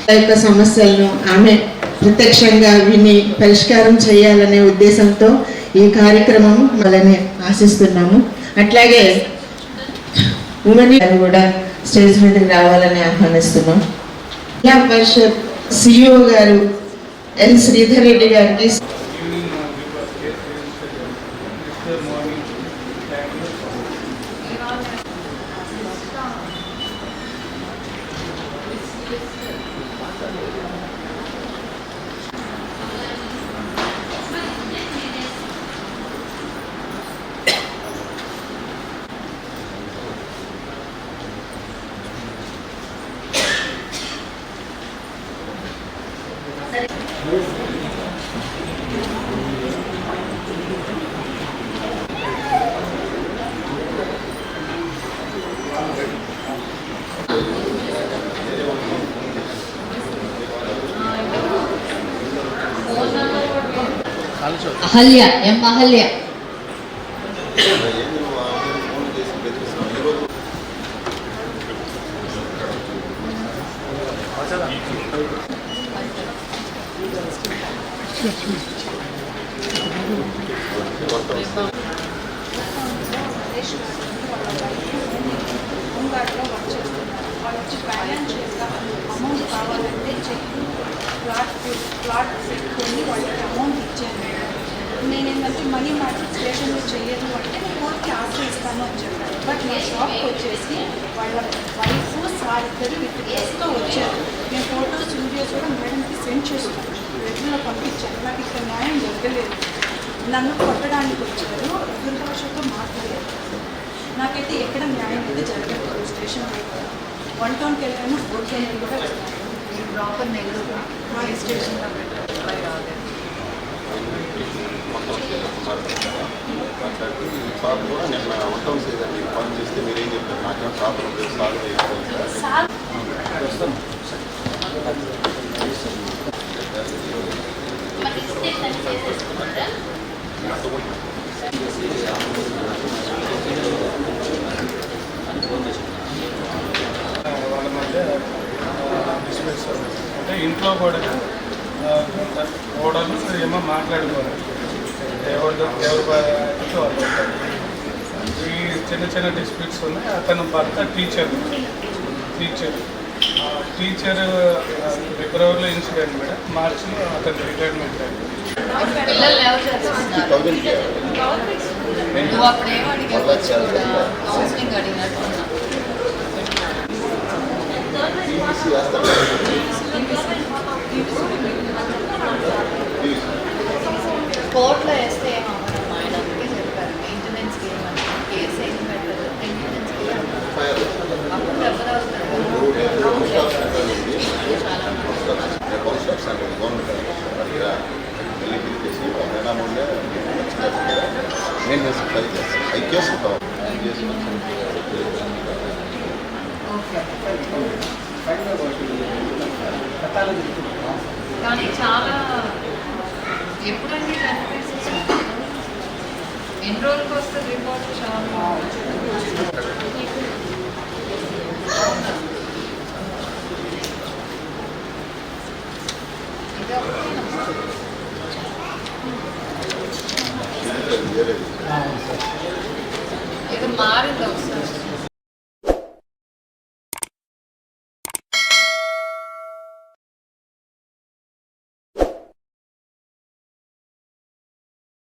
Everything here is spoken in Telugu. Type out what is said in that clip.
యొక్క సమస్యలను ఆమె ప్రత్యక్షంగా విని పరిష్కారం చేయాలనే ఉద్దేశంతో ఈ కార్యక్రమం వాళ్ళని ఆశిస్తున్నాము. అట్లాగే ఉమెన్ కూడా స్టేజ్ మీదకి రావాలని ఆహ్వానిస్తున్నాం. జిల్లా పరిషత్ సిఇఓ గారు ఎల్ శ్రీధర్ రెడ్డి గారికి అహల్య ఎం అహల్య అమౌంట్ కావాలంటే ప్లాట్ పెట్టుకొని వాళ్ళకి అమౌంట్ ఇచ్చాను. నేనేంటంటే మనీ మార్కెట్ స్టేషన్లో చేయను అంటే నేను కోర్టుకి ఆశ్రయిస్తాను అని చెప్పాను. బట్ నా షాప్కి వచ్చేసి వాళ్ళ వైఫ్ సార్ ఇద్దరు విత్ వచ్చారు. నేను ఫొటోస్ వీడియోస్ కూడా మేడంకి సెండ్ చేస్తున్నాను, రెగ్యులో పంపించాను. నాకు ఇక్కడ న్యాయం జరగలేదు. నన్ను కొట్టడానికి వచ్చారు, దుర్భాషతో మాట్లాడారు. నాకైతే ఎక్కడ న్యాయం అయితే జరగలేదు. స్టేషన్లో 1 టౌన్కి వెళ్ళాను, 4 టౌన్కి కూడా వెళ్ళాను. ప్రాపర్ నెల్లూరు మా స్టేషన్లో రాలేదు. సార్ కూడా నిన్న ఉంటాం సేదండి కాల్ చేస్తే మీరేం చెప్తారు? నాకేమో ప్రాబ్లం లేదు, సాల్వ్ అయిపోతుంది. వాళ్ళ మధ్య డిస్ప్యూట్స్ అంటే ఇంట్లో కూడా ఓడలు ఏమో మాట్లాడుకోవాలి, ఎవరు ఈ చిన్న చిన్న డిస్ప్యూట్స్ ఉన్నాయి. అతను భర్త టీచర్ ఫిబ్రవరిలో ఇన్సిడెంట్ మేడం, మార్చిలో అతను రిటైర్మెంట్ అయింది. పిల్లలు ఎవరు చదువుతున్నారు? నువ్వు అప్పుడు ఏమో అడిగావు, కౌన్సిలింగ్ అడిగినట్టున్నా. కోర్టులో వేస్తే ఏమవ్వడం ఆయన అందుకే చెప్పారు. మెయింటెనెన్స్కి ఏమన్నా కేసు ఏం పెట్టదు, మెయింటెనెన్స్కి అప్పుడు ఎవరు అవుతారు. కానీ చాలా ఎప్పుడండి ఎన్ని రోజులకు వస్తుంది రిపోర్ట్? చాలా ఏదో మారింది ఒకసారి.